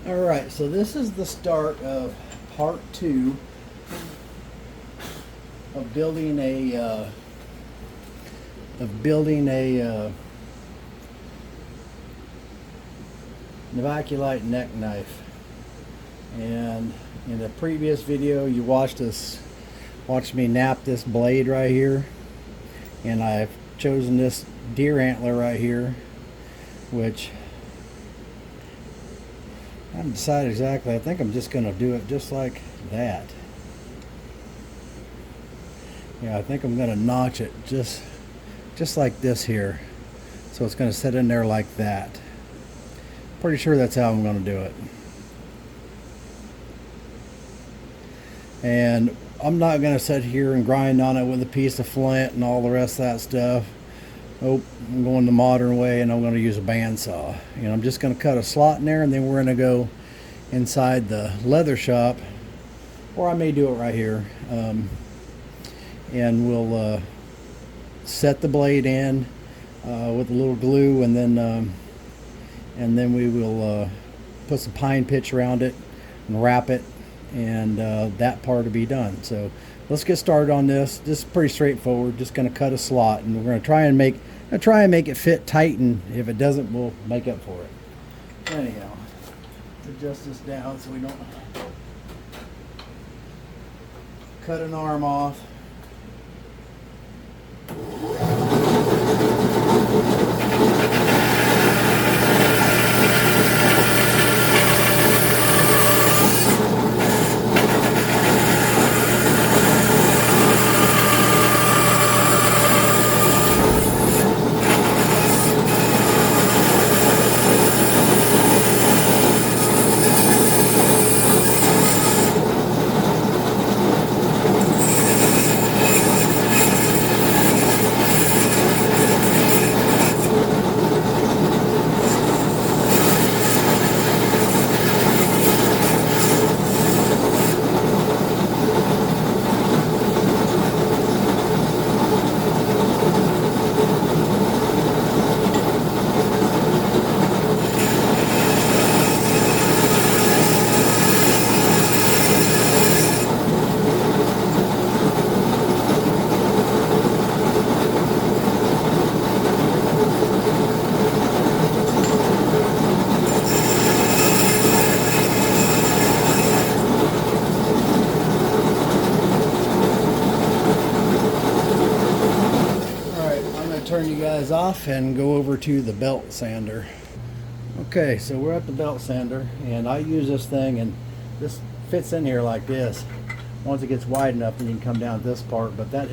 Alright, so this is the start of part 2 of building a Novaculite neck knife. And in the previous video you watched me nap this blade right here, and I've chosen this deer antler right here, which I haven't decided exactly. I think I'm just going to do it just like that. Yeah, I think I'm going to notch it just like this here. So it's going to sit in there like that. Pretty sure that's how I'm going to do it. And I'm not going to sit here and grind on it with a piece of flint and all the rest of that stuff. Oh, I'm going the modern way, and I'm going to use a bandsaw. And I'm just going to cut a slot in there, and then we're going to go inside the leather shop, or I may do it right here, and we'll set the blade in with a little glue, and then we will put some pine pitch around it and wrap it, and that part will be done. So let's get started on this. This is pretty straightforward. Just going to cut a slot, and we're going to try and make it fit tight, and if it doesn't, we'll make up for it. Anyhow, adjust this down so we don't cut an arm off. Turn you guys off and go over to the belt sander. Okay, so we're at the belt sander, and I use this thing, and this fits in here like this. Once it gets wide enough, then you can come down to this part, but that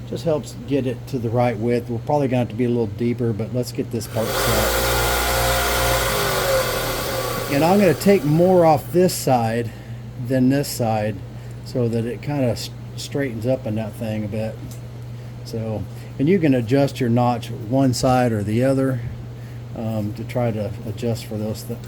just helps get it to the right width. We're probably going to have to be a little deeper, but let's get this part set. And I'm going to take more off this side than this side, so that it kind of straightens up in that thing a bit. So, and you can adjust your notch one side or the other to try to adjust for those things.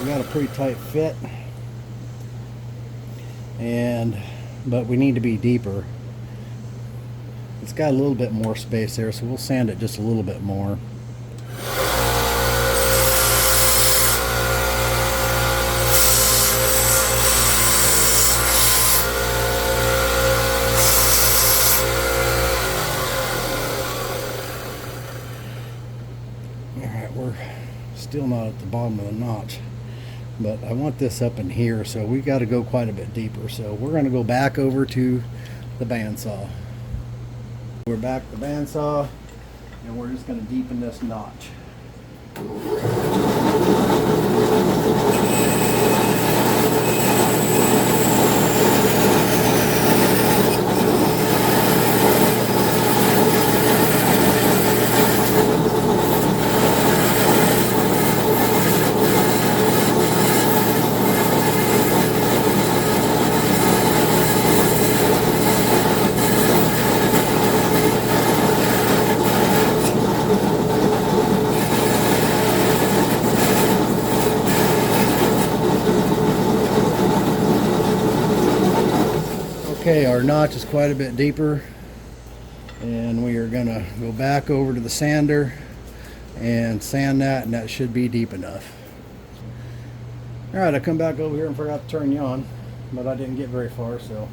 Got a pretty tight fit, but we need to be deeper. It's got a little bit more space there, so we'll sand it just a little bit more. Alright, we're still not at the bottom of the notch. but I want this up in here, so we got to go quite a bit deeper. So we're going to go back over to the bandsaw. We're back to the bandsaw, and we're just going to deepen this notch. Okay, our notch is quite a bit deeper, and we are going to go back over to the sander and sand that, and that should be deep enough. Alright, I come back over here and forgot to turn you on, but I didn't get very far, so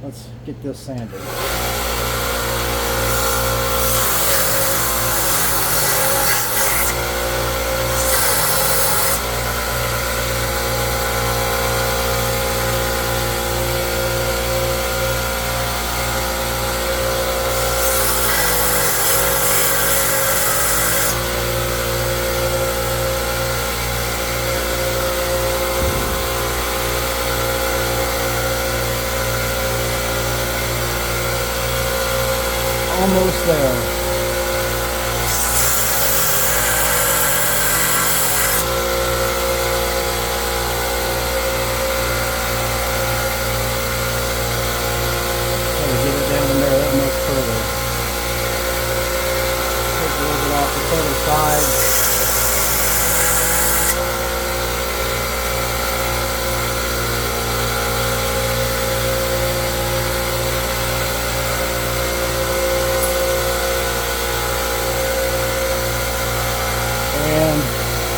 let's get this sanded. Almost there. Try to get it down in there that much further. Take a little bit off the other side.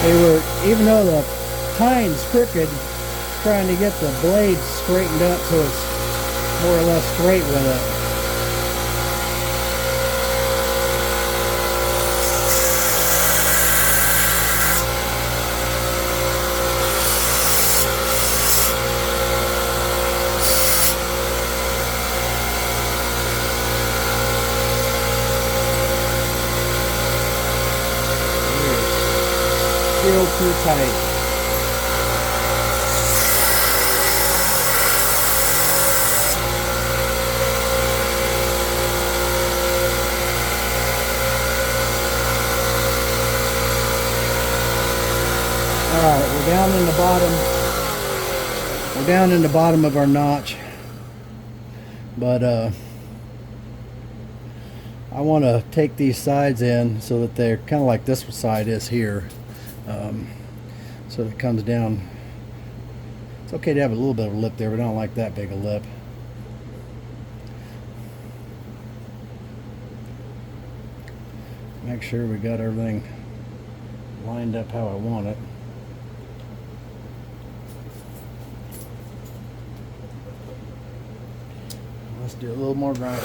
They were, even though the tine's crooked, trying to get the blade straightened up so it's more or less straight with it. Still too tight. Alright, we're down in the bottom. We're down in the bottom of our notch. But I want to take these sides in so that they're kind of like this side is here. So it comes down. It's okay to have a little bit of a lip there, but I don't like that big a lip. Make sure we got everything lined up how I want it. Let's do a little more grinding.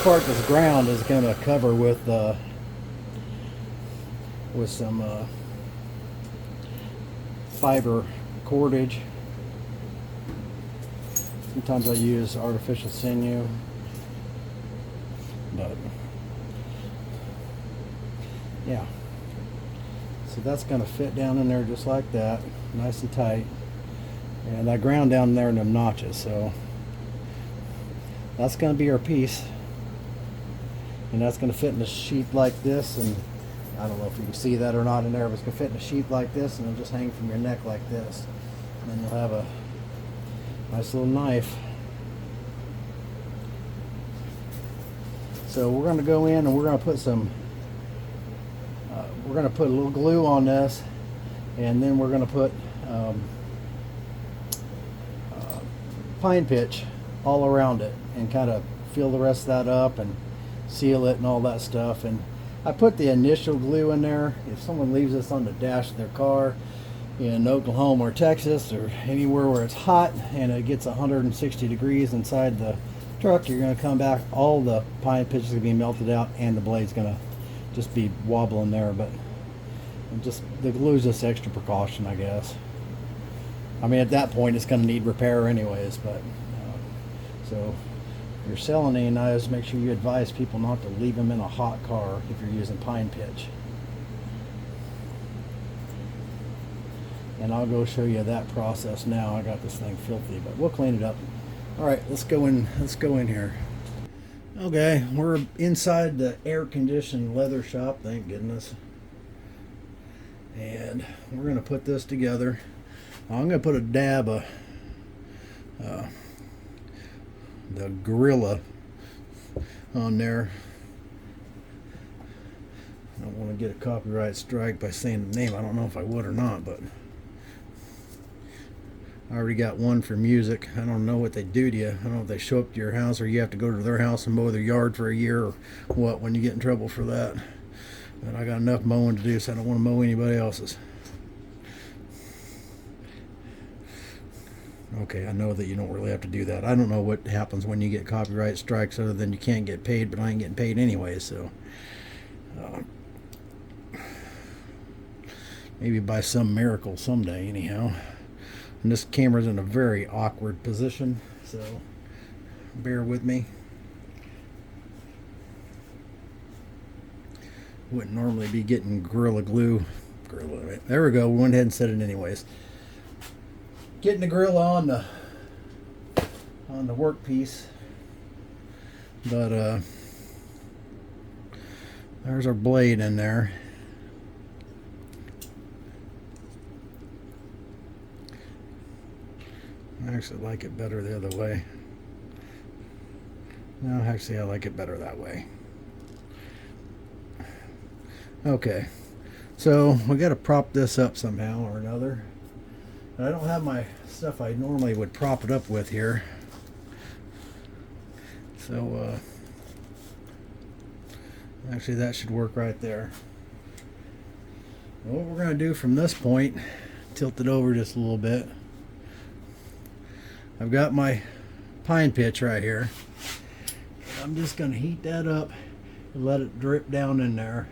Part that's ground is going to cover with some fiber cordage. Sometimes I use artificial sinew, but yeah, so that's going to fit down in there just like that, nice and tight. And I ground down there in them notches, so that's going to be our piece. And that's going to fit in a sheet like this, and I don't know if you can see that or not in there, but it's going to fit in a sheet like this, and it'll just hang from your neck like this. And then you'll have a nice little knife. So we're going to go in and we're going to put some, we're going to put a little glue on this, and then we're going to put pine pitch all around it and kind of fill the rest of that up and seal it and all that stuff. And I put the initial glue in there. If someone leaves this on the dash of their car, in Oklahoma or Texas or anywhere where it's hot and it gets 160 degrees inside the truck, you're going to come back, all the pine pitch is going to be melted out and the blade's going to just be wobbling there. But just the glue's just extra precaution, I guess. I mean, at that point it's going to need repair anyways. But so if you're selling any knives, make sure you advise people not to leave them in a hot car if you're using pine pitch. And I'll go show you that process now. I got this thing filthy, but we'll clean it up. All right, let's go in here. Okay, we're inside the air-conditioned leather shop, thank goodness. And we're gonna put this together. I'm gonna put a dab of the Gorilla on there. I don't want to get a copyright strike by saying the name. I don't know if I would or not, but I already got one for music. I don't know what they do to you. I don't know if they show up to your house or you have to go to their house and mow their yard for a year or what when you get in trouble for that. But I got enough mowing to do, so I don't want to mow anybody else's. Okay, I know that you don't really have to do that. I don't know what happens when you get copyright strikes other than you can't get paid, but I ain't getting paid anyway, so maybe by some miracle someday anyhow. And this camera's in a very awkward position, so bear with me. Wouldn't normally be getting Gorilla Glue. There we go. We went ahead and set it anyways. Getting the Gorilla on the workpiece, but there's our blade in there. I actually like it better the other way. No, actually I like it better that way. Okay, so we got to prop this up somehow or another. I don't have my stuff I normally would prop it up with here. So actually that should work right there. What we're going to do from this point, tilt it over just a little bit. I've got my pine pitch right here. I'm just going to heat that up and let it drip down in there.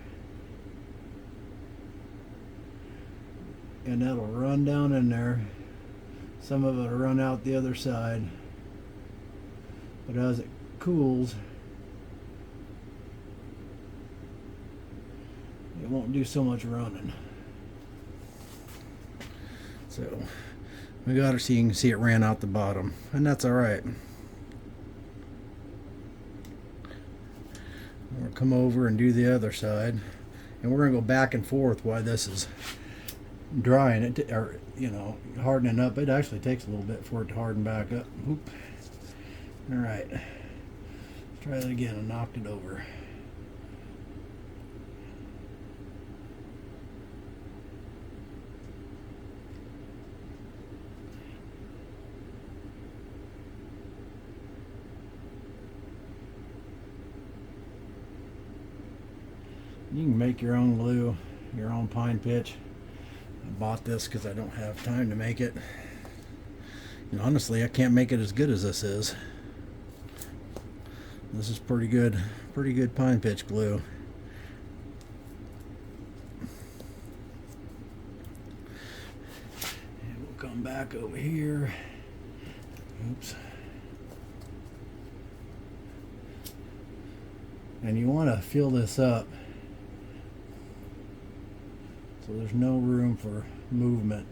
And that'll run down in there. Some of it will run out the other side. But as it cools, it won't do so much running. So we got it so you can see it ran out the bottom, and that's all right. We'll come over and do the other side, and we're gonna go back and forth while this is drying it, or hardening up. It actually takes a little bit for it to harden back up. Oop. All right, let's try that again. I knocked it over. You can make your own glue, your own pine pitch. I bought this because I don't have time to make it. And honestly, I can't make it as good as this is. This is pretty good pine pitch glue. And we'll come back over here. Oops. And you want to fill this up so there's no room for movement.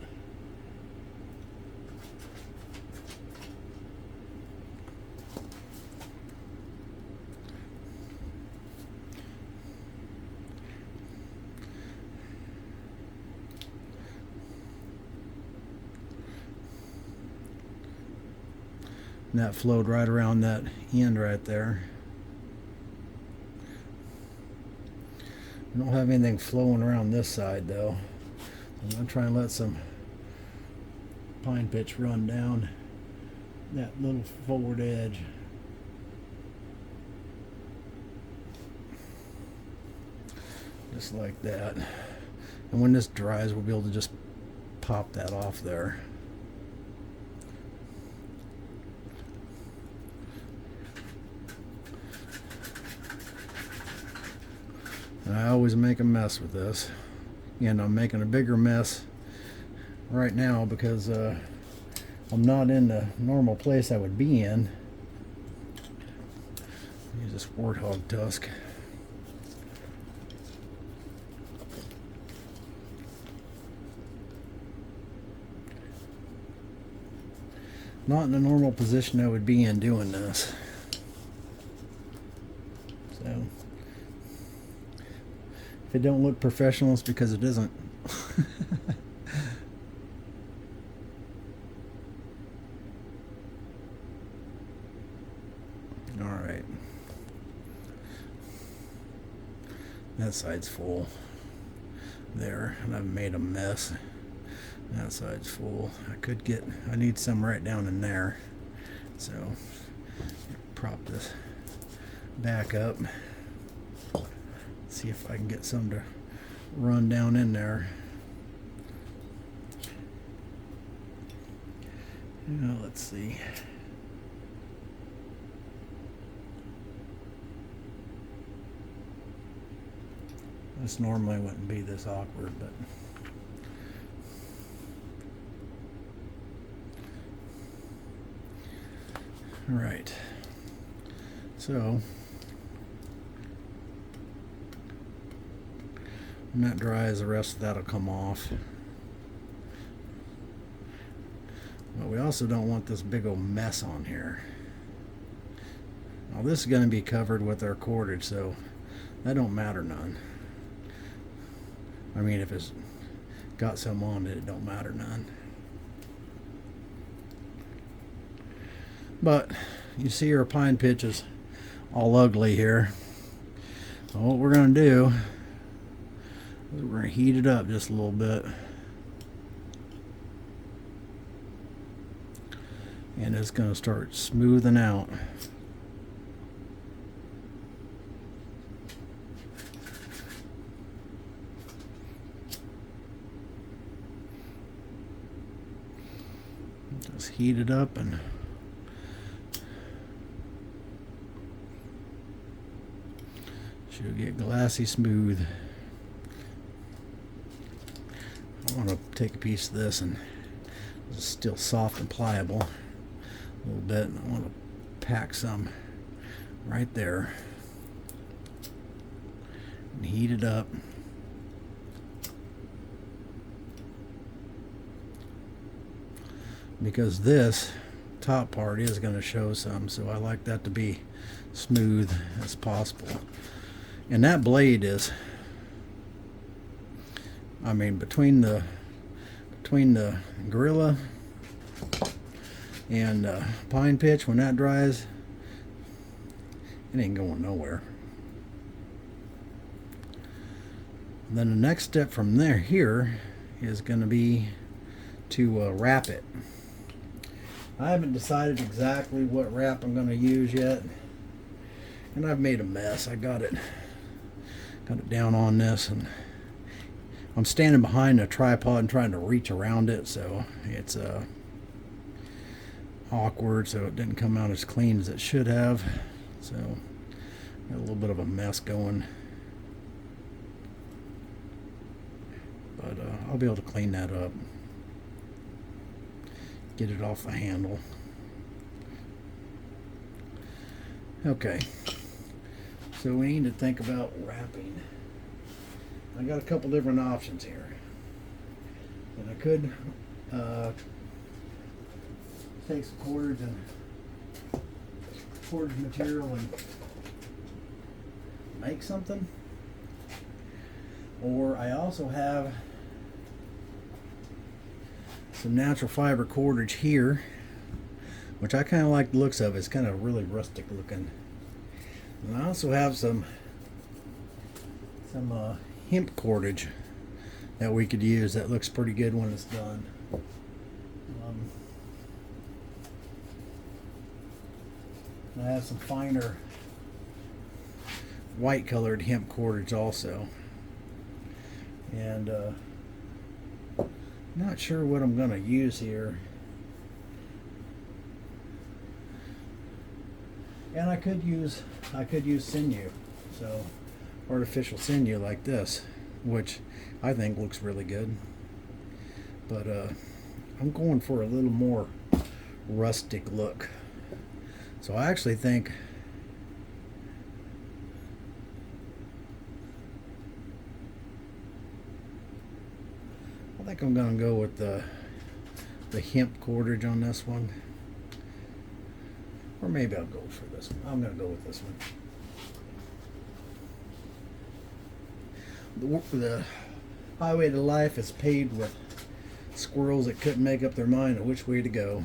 And that flowed right around that end right there. I don't have anything flowing around this side though. I'm going to try and let some pine pitch run down that little forward edge. Just like that. And when this dries, we'll be able to just pop that off there. And I always make a mess with this. And I'm making a bigger mess right now because I'm not in the normal place I would be in. Use this warthog tusk. Not in the normal position I would be in doing this. So if it don't look professional, it's because it isn't. All right. That side's full there, and I've made a mess. That side's full. I need some right down in there. So prop this back up. See if I can get some to run down in there. Now let's see. This normally wouldn't be this awkward, but all right. So when that dries, the rest of that'll come off. But we also don't want this big old mess on here. Now this is going to be covered with our cordage, so that don't matter none. I mean, if it's got some on it, it don't matter none. But you see our pine pitch is all ugly here. So what we're going to do is we're going to heat it up just a little bit. And it's going to start smoothing out. Just heat it up and should get glassy smooth. I want to take a piece of this, and it's still soft and pliable a little bit, and I want to pack some right there and heat it up. Because this top part is going to show some, so I like that to be smooth as possible. And that blade is, I mean, between the Gorilla and pine pitch, when that dries, it ain't going nowhere. And then the next step from here is going to be to wrap it. I haven't decided exactly what wrap I'm going to use yet, and I've made a mess. I got it down on this, and I'm standing behind a tripod and trying to reach around it, so it's awkward, so it didn't come out as clean as it should have. So got a little bit of a mess going, but I'll be able to clean that up, get it off the handle. Okay, so we need to think about wrapping. I got a couple different options here, and I could take some cordage material and make something, or I also have some natural fiber cordage here, which I kind of like the looks of. It's kind of really rustic looking. And I also have some hemp cordage that we could use that looks pretty good when it's done. I have some finer white colored hemp cordage also, and Not sure what I'm going to use here. And I could use sinew, so artificial sinew like this, which I think looks really good. But I'm going for a little more rustic look. So I actually think I'm going to go with the hemp cordage on this one. Or maybe I'll go for this one. I'm going to go with this one. The highway to life is paved with squirrels that couldn't make up their mind on which way to go.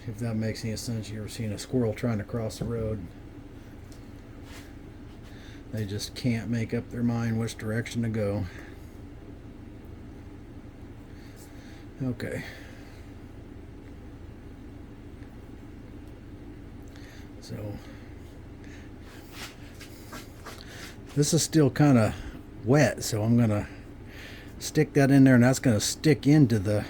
If that makes any sense, you ever seen a squirrel trying to cross the road? They just can't make up their mind which direction to go. Okay. So this is still kind of wet, so I'm going to stick that in there, and that's going to stick into the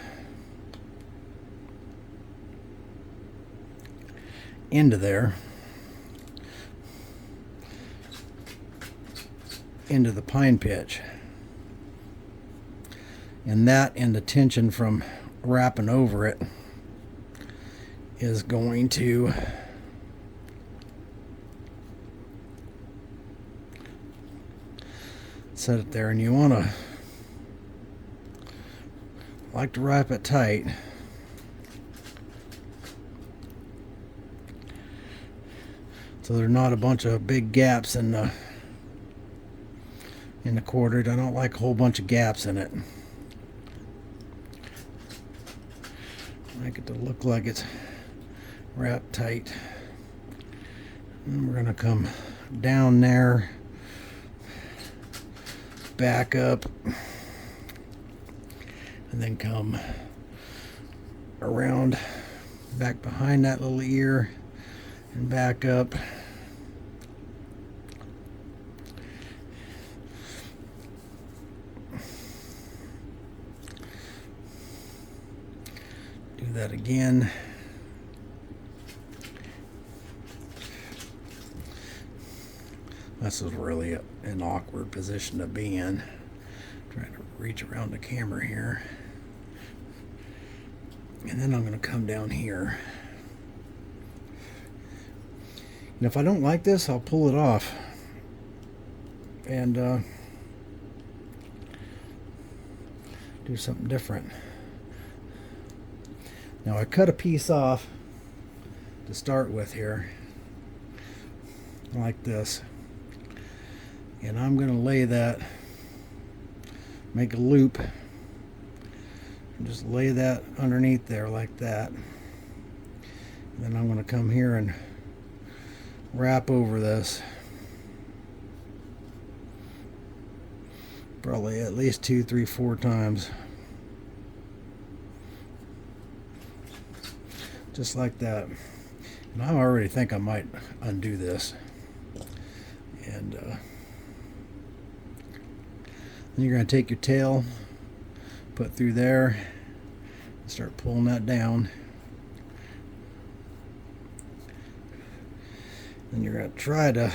pine pitch. And that, and the tension from wrapping over it, is going to set it there. And you want to like to wrap it tight, so there's not a bunch of big gaps in the cordage. I don't like a whole bunch of gaps in it. I like it to look like it's wrapped tight. And we're going to come down there, back up, and then come around back behind that little ear and back up. Do that again. This is really an awkward position to be in. Trying to reach around the camera here. And then I'm going to come down here. And if I don't like this, I'll pull it off and do something different. Now I cut a piece off to start with here, like this. And I'm going to lay that, make a loop, and just lay that underneath there like that. And then I'm going to come here and wrap over this. Probably at least 2, 3, 4 times. Just like that. And I already think I might undo this. And then you're going to take your tail, put through there, and start pulling that down. And you're going to try to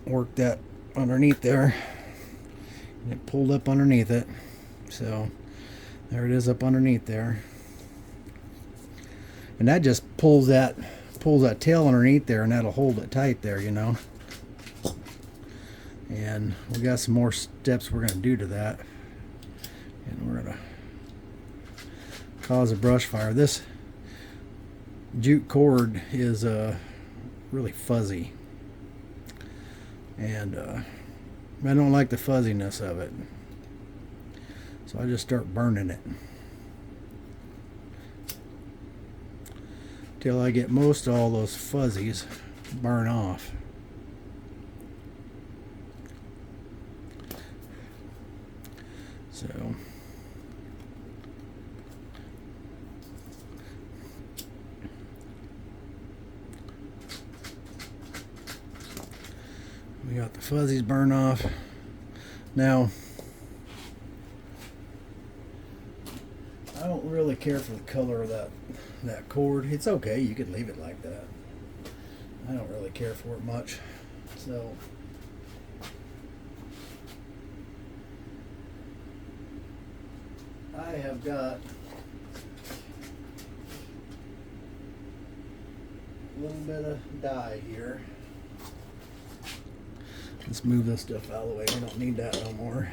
work that underneath there. And it pulled up underneath it. So there it is up underneath there. And that just pulls that tail underneath there, and that'll hold it tight there, you know. And we got some more steps we're going to do to that. And we're going to cause a brush fire. This jute cord is really fuzzy. And I don't like the fuzziness of it. So I just start burning it till I get most all those fuzzies burn off. So fuzzies burn off. Now, I don't really care for the color of that cord. It's okay, you could leave it like that. I don't really care for it much. So I have got a little bit of dye here. Let's move this stuff out of the way. We don't need that no more.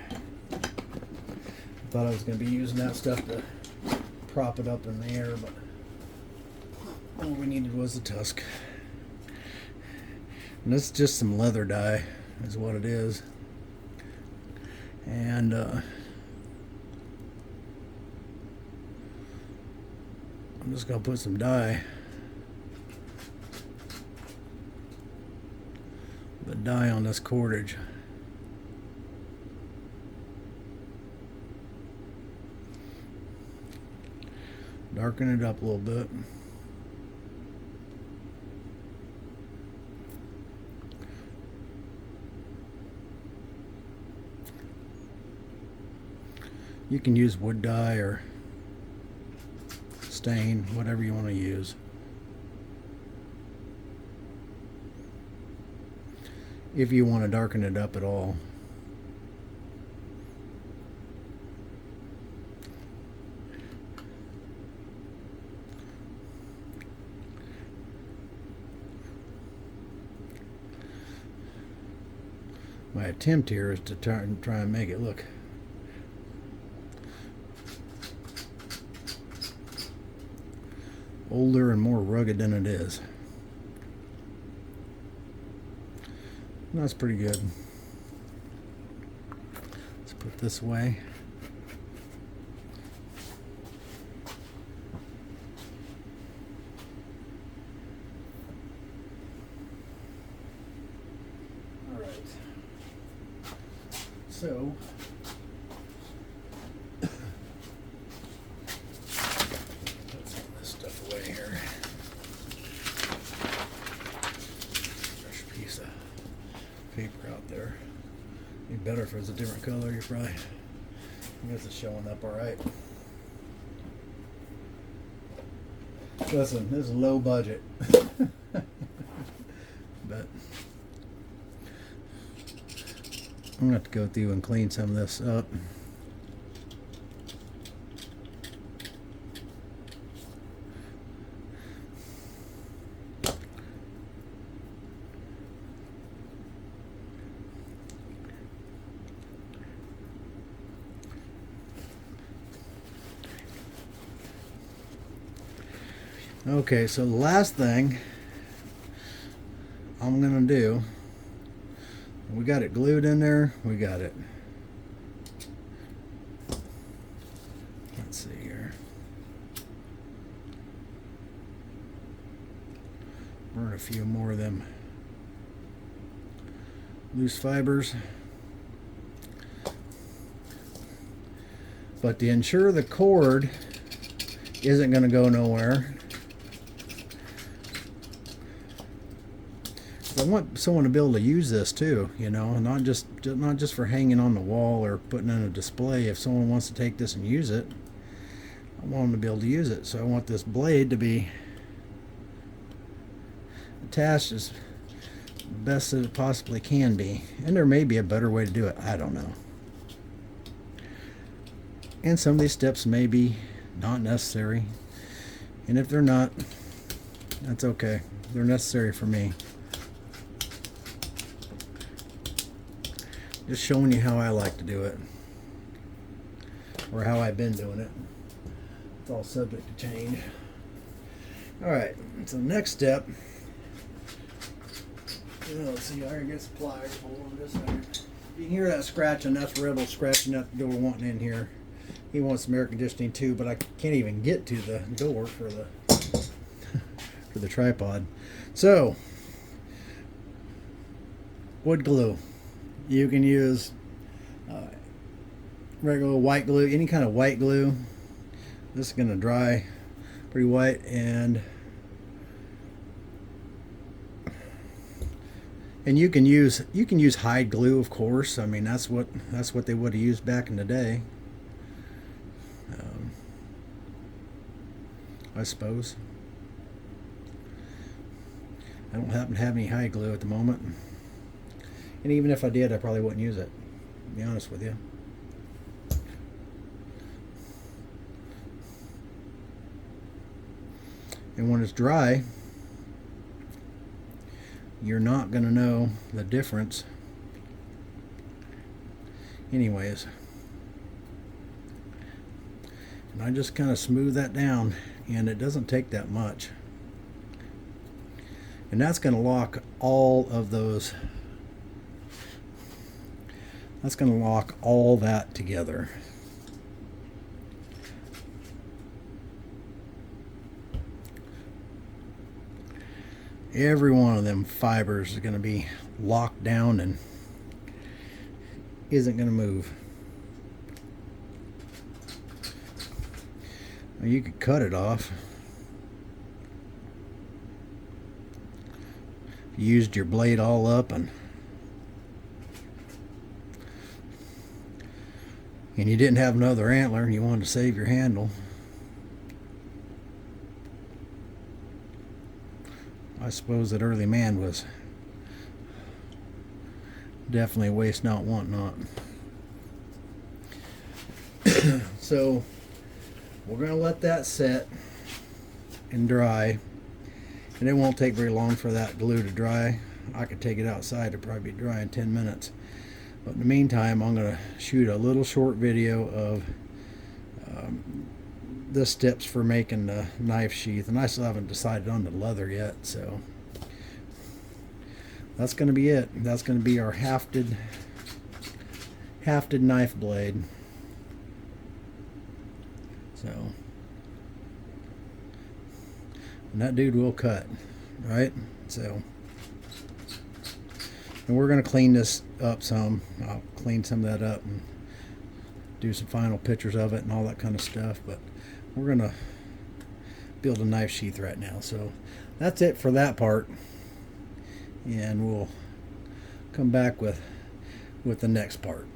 I thought I was going to be using that stuff to prop it up in the air, but all we needed was the tusk. And this is just some leather dye, is what it is. And I'm just going to put some dye. The dye on this cordage. Darken it up a little bit. You can use wood dye or stain, whatever you want to use. If you want to darken it up at all. My attempt here is to try and make it look older and more rugged than it is. That's pretty good. Let's put this away. All right. So put some of this stuff away here. Fresh piece of paper out there. Be better if it was a different color. You probably, I guess it's showing up all right. Listen, this is low budget, but I'm gonna have to go through and clean some of this up. Okay, so the last thing I'm gonna do, we got it glued in there, we got it. Let's see here. Burn a few more of them loose fibers. But to ensure the cord isn't going to go nowhere, I want someone to be able to use this too, you know, not just for hanging on the wall or putting in a display. If someone wants to take this and use it, I want them to be able to use it. So I want this blade to be attached as best as it possibly can be. And there may be a better way to do it. I don't know. And some of these steps may be not necessary. And if they're not, that's okay. They're necessary for me. Just showing you how I like to do it, or how I've been doing it. It's all subject to change. Alright, so next step, let's see, I already get some pliers. Hold on just a second. You can hear that scratching, that's Rebel scratching at the door wanting in here. He wants some air conditioning too, but I can't even get to the door for the for the tripod. So, wood glue. You can use regular white glue, any kind of white glue. This is going to dry pretty white, and And you can use hide glue, of course. I mean, that's what they would have used back in the day, I suppose. I don't happen to have any hide glue at the moment, and even if I did, I probably wouldn't use it, to be honest with you. And when it's dry, you're not going to know the difference anyways. And I just kind of smooth that down, and it doesn't take that much. And that's going to lock all of those, that's going to lock all that together. Every one of them fibers is going to be locked down and isn't going to move. Now you could cut it off. You used your blade all up and you didn't have another antler and you wanted to save your handle. I suppose that early man was definitely waste not, want not. So we're going to let that set and dry, and it won't take very long for that glue to dry. I could take it outside, it'd probably be dry in 10 minutes. But in the meantime, I'm going to shoot a little short video of the steps for making the knife sheath, and I still haven't decided on the leather yet, so that's going to be it. That's going to be our hafted knife blade. So, and that dude will cut, right? So, and we're going to clean this up some. I'll clean some of that up and do some final pictures of it and all that kind of stuff, but we're going to build a knife sheath right now. So that's it for that part, and we'll come back with the next part.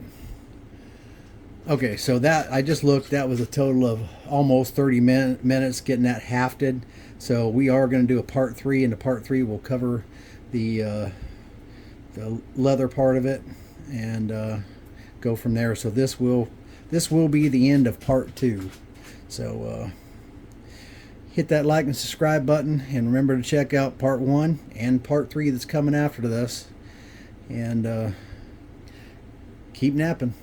Okay, so that I just looked, that was a total of almost 30 minutes getting that hafted. So we are going to do a part 3, and the part 3 will cover the leather part of it and go from there. So this will be the end of part 2. So hit that like and subscribe button, and remember to check out part 1 and part 3 that's coming after this, and keep napping.